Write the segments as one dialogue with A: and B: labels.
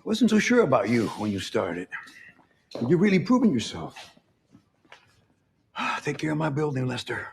A: Wasn't so sure about you when you started. You're really proving yourself. Take care of my building, Lester.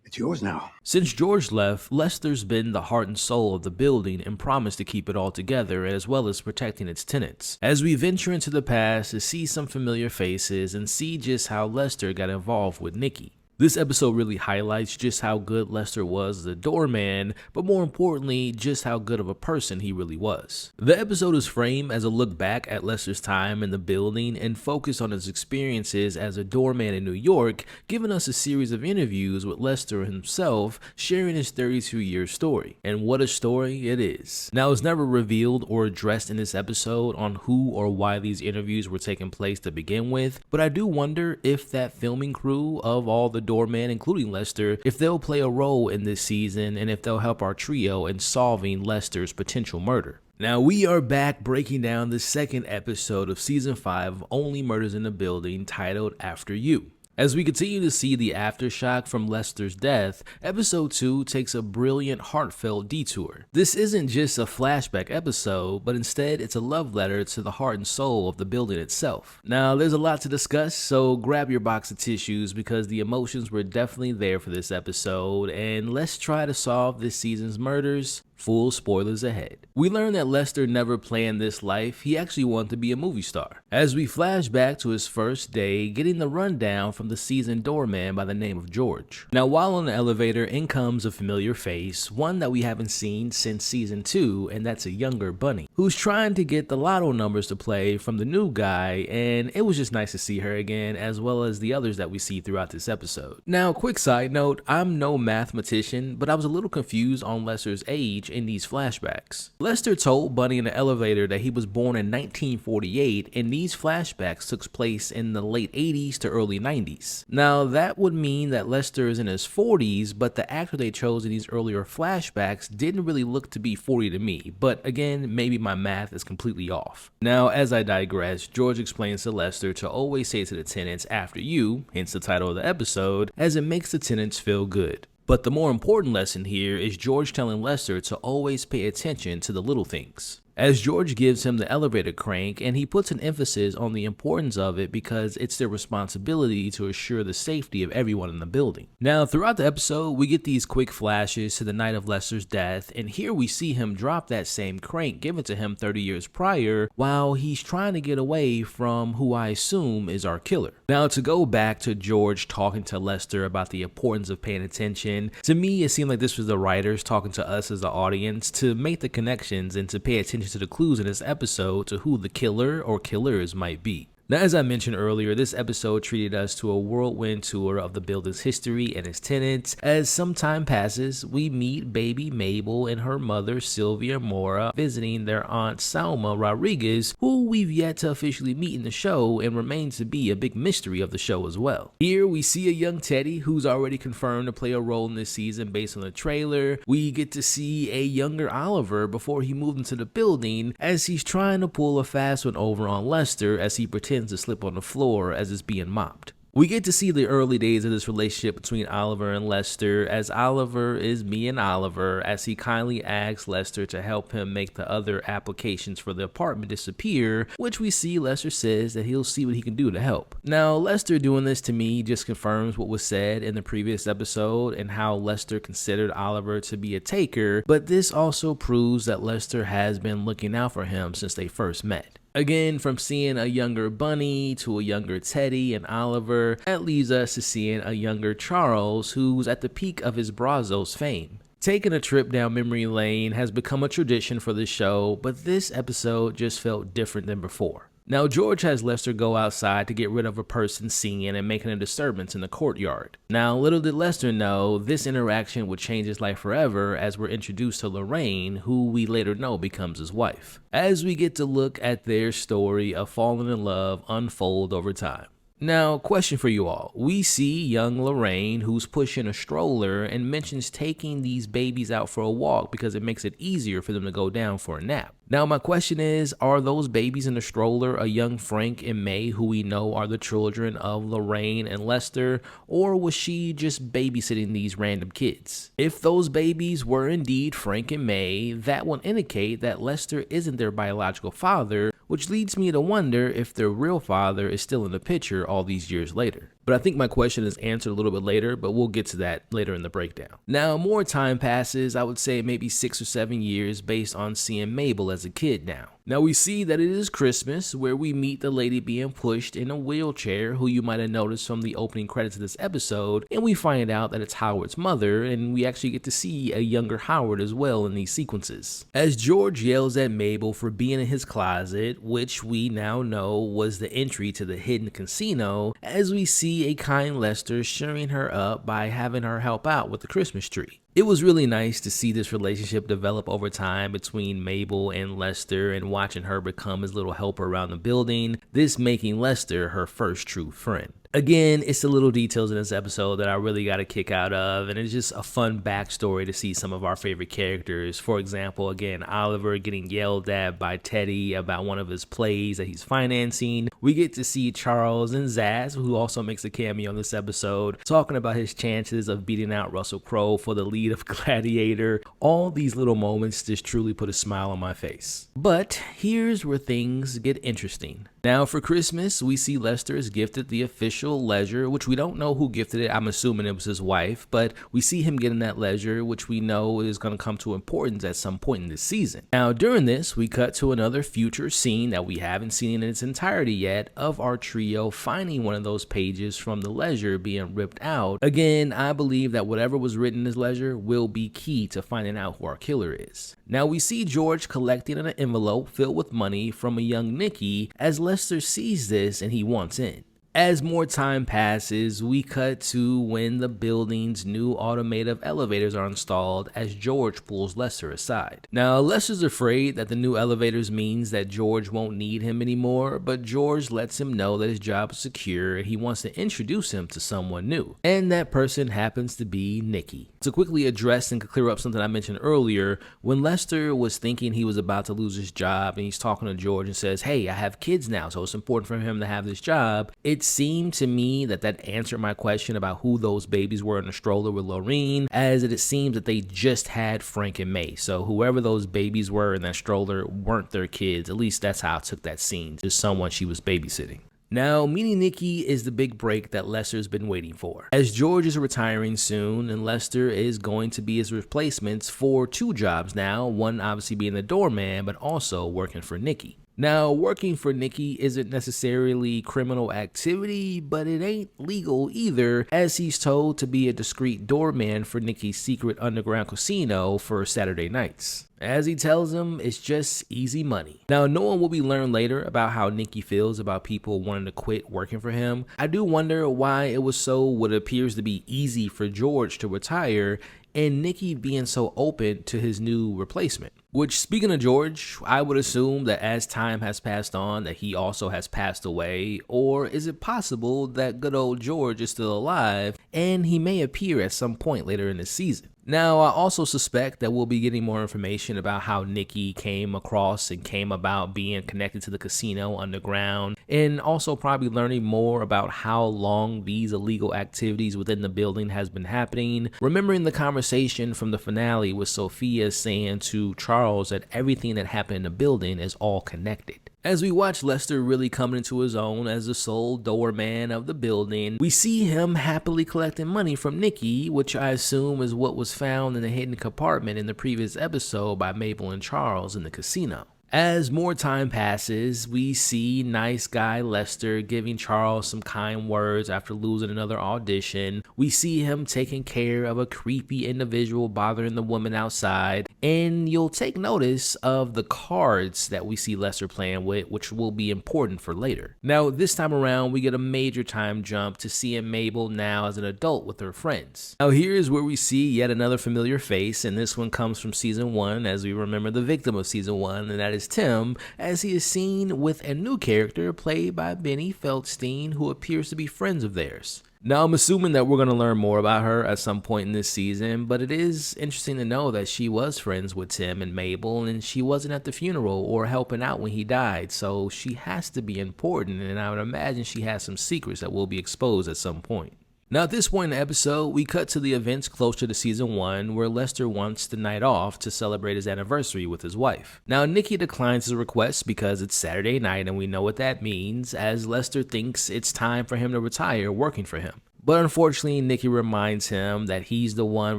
A: It's yours now.
B: Since George left, Lester's been the heart and soul of the building and promised to keep it all together as well as protecting its tenants. As we venture into the past to see some familiar faces and see just how Lester got involved with Nikki. This episode really highlights just how good Lester was as a doorman, but more importantly, just how good of a person he really was. The episode is framed as a look back at Lester's time in the building and focus on his experiences as a doorman in New York, giving us a series of interviews with Lester himself, sharing his 32-year story. And what a story it is. Now, it's never revealed or addressed in this episode on who or why these interviews were taking place to begin with, but I do wonder if that filming crew of all the doorman, including Lester, if they'll play a role in this season and if they'll help our trio in solving Lester's potential murder. Now we are back breaking down the second episode of season 5 of Only Murders in the Building, titled After You. As we continue to see the aftershock from Lester's death, episode 2 takes a brilliant, heartfelt detour. This isn't just a flashback episode, but instead it's a love letter to the heart and soul of the building itself. Now, there's a lot to discuss, so grab your box of tissues because the emotions were definitely there for this episode, and let's try to solve this season's murders. Full spoilers ahead. We learn that Lester never planned this life, he actually wanted to be a movie star. As we flash back to his first day, getting the rundown from the seasoned doorman by the name of George. Now while on the elevator, in comes a familiar face, one that we haven't seen since season 2, and that's a younger Bunny, who's trying to get the lotto numbers to play from the new guy, and it was just nice to see her again, as well as the others that we see throughout this episode. Now, quick side note, I'm no mathematician, but I was a little confused on Lester's age in these flashbacks. Lester told Bunny in the elevator that he was born in 1948, and these flashbacks took place in the late 80s to early 90s. Now that would mean that Lester is in his 40s, but the actor they chose in these earlier flashbacks didn't really look to be 40 to me, but again, maybe my math is completely off. Now, as I digress, George explains to Lester to always say to the tenants after you, hence the title of the episode, as it makes the tenants feel good. But the more important lesson here is George telling Lester to always pay attention to the little things. As George gives him the elevator crank, and he puts an emphasis on the importance of it because it's their responsibility to assure the safety of everyone in the building. Now, throughout the episode, we get these quick flashes to the night of Lester's death, and here we see him drop that same crank given to him 30 years prior while he's trying to get away from who I assume is our killer. Now, to go back to George talking to Lester about the importance of paying attention, to me it seemed like this was the writers talking to us as the audience to make the connections and to pay attention to the clues in this episode to who the killer or killers might be. Now, as I mentioned earlier, this episode treated us to a whirlwind tour of the building's history and its tenants. As some time passes, we meet baby Mabel and her mother Sylvia Mora visiting their aunt Salma Rodriguez, who we've yet to officially meet in the show and remains to be a big mystery of the show as well. Here we see a young Teddy who's already confirmed to play a role in this season based on the trailer. We get to see a younger Oliver before he moved into the building as he's trying to pull a fast one over on Lester as he pretends to slip on the floor as it's being mopped. We get to see the early days of this relationship between Oliver and Lester, as Oliver is being Oliver, as he kindly asks Lester to help him make the other applications for the apartment disappear, which we see Lester says that he'll see what he can do to help. Now, Lester doing this to me just confirms what was said in the previous episode and how Lester considered Oliver to be a taker, but this also proves that Lester has been looking out for him since they first met. Again, from seeing a younger Bunny to a younger Teddy and Oliver, that leads us to seeing a younger Charles who's at the peak of his Brazos fame. Taking a trip down memory lane has become a tradition for the show, but this episode just felt different than before. Now, George has Lester go outside to get rid of a person singing and making a disturbance in the courtyard. Now, little did Lester know this interaction would change his life forever as we're introduced to Lorraine, who we later know becomes his wife, as we get to look at their story of falling in love unfold over time. Now, question for you all. We see young Lorraine, who's pushing a stroller, and mentions taking these babies out for a walk because it makes it easier for them to go down for a nap. Now, my question is, are those babies in the stroller a young Frank and May, who we know are the children of Lorraine and Lester, or was she just babysitting these random kids? If those babies were indeed Frank and May, that will indicate that Lester isn't their biological father, which leads me to wonder if their real father is still in the picture all these years later. But I think my question is answered a little bit later, but we'll get to that later in the breakdown. Now, more time passes, I would say maybe 6 or 7 years based on seeing Mabel as a kid now. Now we see that it is Christmas, where we meet the lady being pushed in a wheelchair, who you might have noticed from the opening credits of this episode, and we find out that it's Howard's mother, and we actually get to see a younger Howard as well in these sequences. As George yells at Mabel for being in his closet, which we now know was the entry to the hidden casino, as we see a kind Lester cheering her up by having her help out with the Christmas tree. It was really nice to see this relationship develop over time between Mabel and Lester, and watching her become his little helper around the building, this making Lester her first true friend. Again, it's the little details in this episode that I really got a kick out of, and it's just a fun backstory to see some of our favorite characters. For example, again, Oliver getting yelled at by Teddy about one of his plays that he's financing. We get to see Charles and Zaz, who also makes a cameo in this episode, talking about his chances of beating out Russell Crowe for the lead of Gladiator. All these little moments just truly put a smile on my face. But here's where things get interesting. Now for Christmas, we see Lester is gifted the official ledger, which we don't know who gifted it. I'm assuming it was his wife, but we see him getting that ledger, which we know is going to come to importance at some point in this season. Now during this, we cut to another future scene that we haven't seen in its entirety yet of our trio finding one of those pages from the ledger being ripped out. Again, I believe that whatever was written in this ledger will be key to finding out who our killer is. Now we see George collecting an envelope filled with money from a young Nikki as Lester sees this and he wants in. As more time passes, we cut to when the building's new automated elevators are installed as George pulls Lester aside. Now, Lester's afraid that the new elevators means that George won't need him anymore, but George lets him know that his job is secure and he wants to introduce him to someone new. And that person happens to be Nikki. To quickly address and clear up something I mentioned earlier, when Lester was thinking he was about to lose his job and he's talking to George and says, "Hey, I have kids now, so it's important for him to have this job," it seemed to me that answered my question about who those babies were in the stroller with Lorraine, as it seems that they just had Frank and May. So whoever those babies were in that stroller weren't their kids. At least that's how I took that scene, just someone she was babysitting. Now, meeting Nikki is the big break that Lester's been waiting for, as George is retiring soon and Lester is going to be his replacements for 2 jobs now, one obviously being the doorman, but also working for Nikki. Now, working for Nikki isn't necessarily criminal activity, but it ain't legal either, as he's told to be a discreet doorman for Nikki's secret underground casino for Saturday nights. As he tells him, it's just easy money. Now, knowing what we learn later about how Nikki feels about people wanting to quit working for him, I do wonder why it was so what appears to be easy for George to retire and Nikki being so open to his new replacement. Which, speaking of George, I would assume that as time has passed on that he also has passed away, or is it possible that good old George is still alive and he may appear at some point later in the season? Now, I also suspect that we'll be getting more information about how Nikki came across and came about being connected to the casino underground, and also probably learning more about how long these illegal activities within the building has been happening, remembering the conversation from the finale with Sophia saying to Charles that everything that happened in the building is all connected. As we watch Lester really coming into his own as the sole doorman of the building, we see him happily collecting money from Nikki, which I assume is what was found in the hidden compartment in the previous episode by Mabel and Charles in the casino. As more time passes, we see nice guy Lester giving Charles some kind words after losing another audition. We see him taking care of a creepy individual bothering the woman outside, and you'll take notice of the cards that we see Lester playing with, which will be important for later. Now, this time around, we get a major time jump to seeing Mabel now as an adult with her friends. Now, here's where we see yet another familiar face, and this one comes from season 1, as we remember the victim of season 1, and that is as Tim, as he is seen with a new character played by Benny Feldstein, who appears to be friends of theirs. Now, I'm assuming that we're going to learn more about her at some point in this season, but it is interesting to know that she was friends with Tim and Mabel, and she wasn't at the funeral or helping out when he died, so she has to be important, and I would imagine she has some secrets that will be exposed at some point. Now, at this point in the episode, we cut to the events closer to season 1, where Lester wants the night off to celebrate his anniversary with his wife. Now, Nikki declines his request because it's Saturday night, and we know what that means, as Lester thinks it's time for him to retire working for him. But unfortunately, Nikki reminds him that he's the one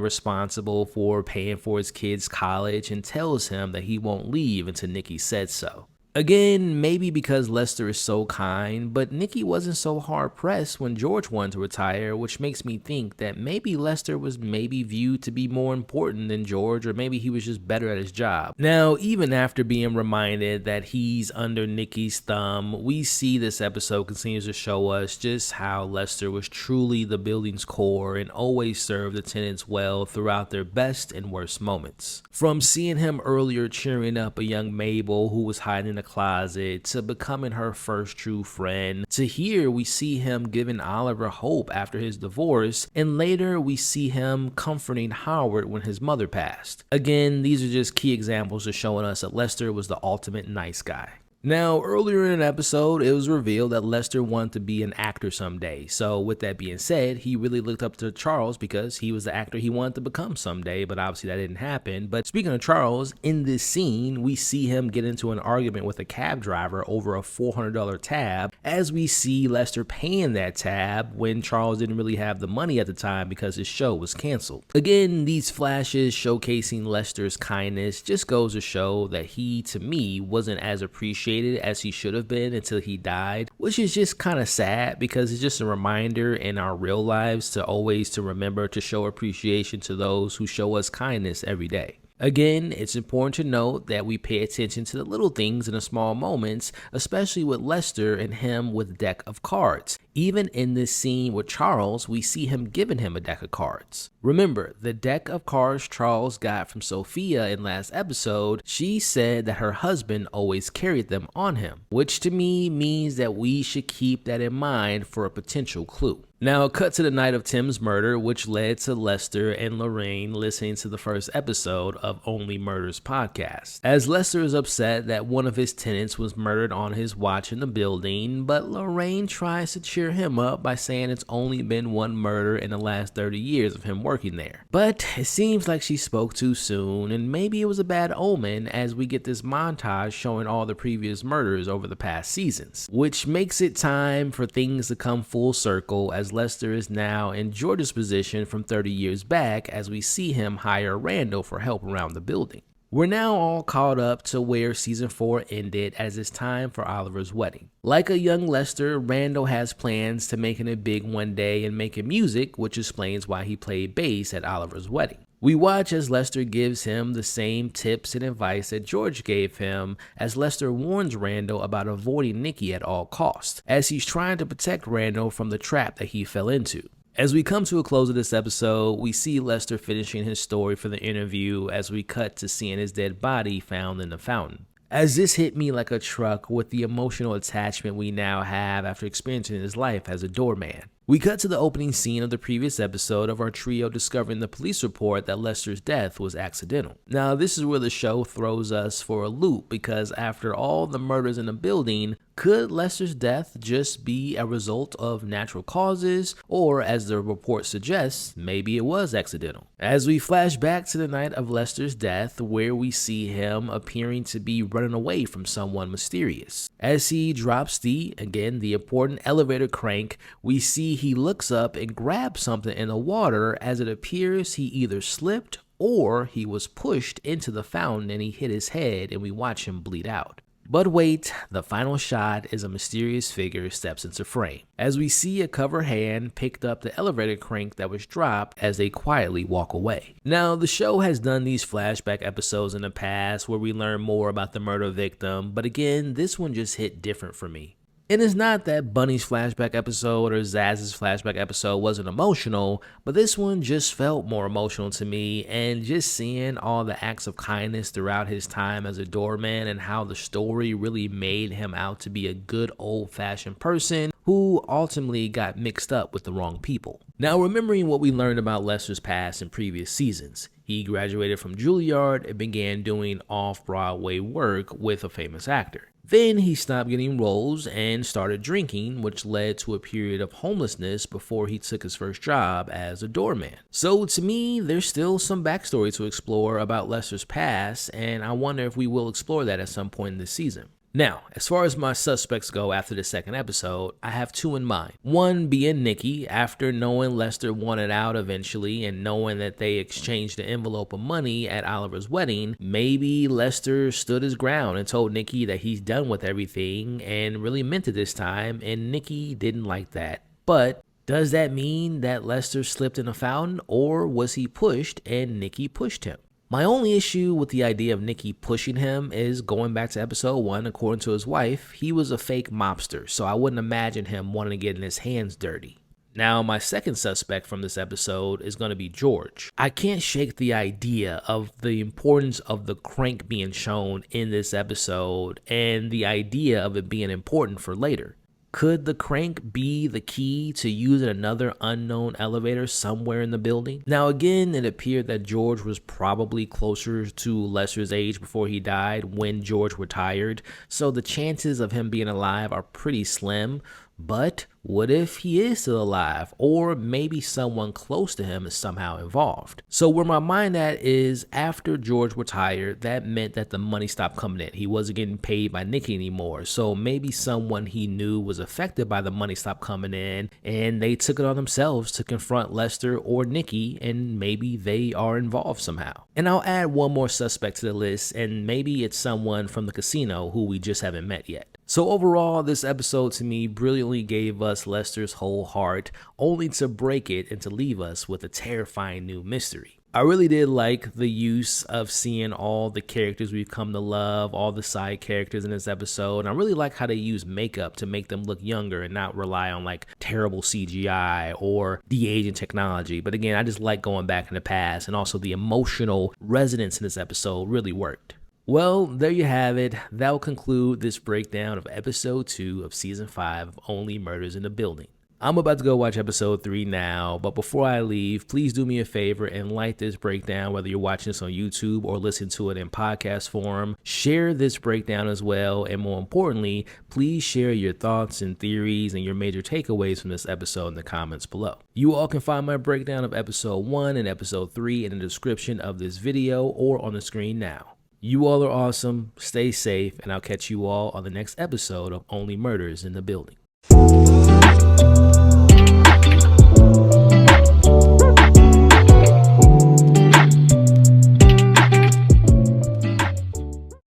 B: responsible for paying for his kids' college and tells him that he won't leave until Nikki said so. Again, maybe because Lester is so kind, but Nikki wasn't so hard-pressed when George wanted to retire, which makes me think that maybe Lester was viewed to be more important than George, or maybe he was just better at his job. Now, even after being reminded that he's under Nikki's thumb, we see this episode continues to show us just how Lester was truly the building's core and always served the tenants well throughout their best and worst moments. From seeing him earlier cheering up a young Mabel who was hiding in a closet, to becoming her first true friend, to here we see him giving Oliver hope after his divorce, and later we see him comforting Howard when his mother passed. Again, these are just key examples of showing us that Lester was the ultimate nice guy. Now, earlier in an episode, it was revealed that Lester wanted to be an actor someday. So with that being said, he really looked up to Charles because he was the actor he wanted to become someday, but obviously that didn't happen. But speaking of Charles, in this scene, we see him get into an argument with a cab driver over a $400 tab, as we see Lester paying that tab when Charles didn't really have the money at the time because his show was canceled. Again, these flashes showcasing Lester's kindness just goes to show that he, to me, wasn't as appreciated as he should have been until he died, which is just kind of sad because it's just a reminder in our real lives to always to remember to show appreciation to those who show us kindness every day. Again, it's important to note that we pay attention to the little things in the small moments, especially with Lester and him with a deck of cards. Even in this scene with Charles, we see him giving him a deck of cards. Remember, the deck of cards Charles got from Sophia in last episode, she said that her husband always carried them on him, which to me means that we should keep that in mind for a potential clue. Now, cut to the night of Tim's murder, which led to Lester and Lorraine listening to the first episode of Only Murders podcast. As Lester is upset that one of his tenants was murdered on his watch in the building, but Lorraine tries to cheer him up by saying it's only been one murder in the last 30 years of him working there. But it seems like she spoke too soon, and maybe it was a bad omen as we get this montage showing all the previous murders over the past seasons, which makes it time for things to come full circle as Lester is now in George's position from 30 years back as we see him hire Randall for help around the building. We're now all caught up to where season 4 ended as it's time for Oliver's wedding. Like a young Lester, Randall has plans to making it big one day and making music, which explains why he played bass at Oliver's wedding. We watch as Lester gives him the same tips and advice that George gave him, as Lester warns Randall about avoiding Nikki at all costs, as he's trying to protect Randall from the trap that he fell into. As we come to a close of this episode, we see Lester finishing his story for the interview as we cut to seeing his dead body found in the fountain. As this hit me like a truck with the emotional attachment we now have after experiencing his life as a doorman. We cut to the opening scene of the previous episode of our trio discovering the police report that Lester's death was accidental. Now, this is where the show throws us for a loop because after all the murders in the building, could Lester's death just be a result of natural causes, or as the report suggests, maybe it was accidental? As we flash back to the night of Lester's death, where we see him appearing to be running away from someone mysterious. As he drops the important elevator crank, we see he looks up and grabs something in the water as it appears he either slipped or he was pushed into the fountain and he hit his head and we watch him bleed out. But wait, the final shot is a mysterious figure steps into frame, as we see a covered hand picked up the elevator crank that was dropped as they quietly walk away. Now, the show has done these flashback episodes in the past where we learn more about the murder victim, but again, this one just hit different for me. And it's not that Bunny's flashback episode or Zaz's flashback episode wasn't emotional, but this one just felt more emotional to me, and just seeing all the acts of kindness throughout his time as a doorman and how the story really made him out to be a good old-fashioned person who ultimately got mixed up with the wrong people. Now, remembering what we learned about Lester's past in previous seasons, he graduated from Juilliard and began doing off-Broadway work with a famous actor. Then he stopped getting roles and started drinking, which led to a period of homelessness before he took his first job as a doorman. So to me, there's still some backstory to explore about Lester's past, and I wonder if we will explore that at some point in this season. Now, as far as my suspects go after the second episode, I have two in mind. One being Nikki, after knowing Lester wanted out eventually and knowing that they exchanged the envelope of money at Oliver's wedding, maybe Lester stood his ground and told Nikki that he's done with everything and really meant it this time, and Nikki didn't like that. But does that mean that Lester slipped in a fountain, or was he pushed and Nikki pushed him? My only issue with the idea of Nikki pushing him is, going back to episode 1, according to his wife, he was a fake mobster, so I wouldn't imagine him wanting to get his hands dirty. Now, my second suspect from this episode is going to be George. I can't shake the idea of the importance of the crank being shown in this episode and the idea of it being important for later. Could the crank be the key to using another unknown elevator somewhere in the building? Now again, it appeared that George was probably closer to Lester's age before he died when George retired, so the chances of him being alive are pretty slim. But what if he is still alive, or maybe someone close to him is somehow involved? So where my mind at is, after George retired, that meant that the money stopped coming in. He wasn't getting paid by Nikki anymore, so maybe someone he knew was affected by the money stopped coming in, and they took it on themselves to confront Lester or Nikki, and maybe they are involved somehow. And I'll add one more suspect to the list, and maybe it's someone from the casino who we just haven't met yet. So overall, this episode to me brilliantly gave us Lester's whole heart, only to break it and to leave us with a terrifying new mystery. I really did like the use of seeing all the characters we've come to love, all the side characters in this episode, and I really like how they use makeup to make them look younger and not rely on like terrible CGI or de-aging technology. But again, I just like going back in the past, and also the emotional resonance in this episode really worked. Well, there you have it. That will conclude this breakdown of episode 2 of season 5 of Only Murders in the Building. I'm about to go watch episode 3 now, but before I leave, please do me a favor and like this breakdown, whether you're watching this on YouTube or listening to it in podcast form. Share this breakdown as well, and more importantly, please share your thoughts and theories and your major takeaways from this episode in the comments below. You all can find my breakdown of episode 1 and episode 3 in the description of this video or on the screen now. You all are awesome, stay safe, and I'll catch you all on the next episode of Only Murders in the Building.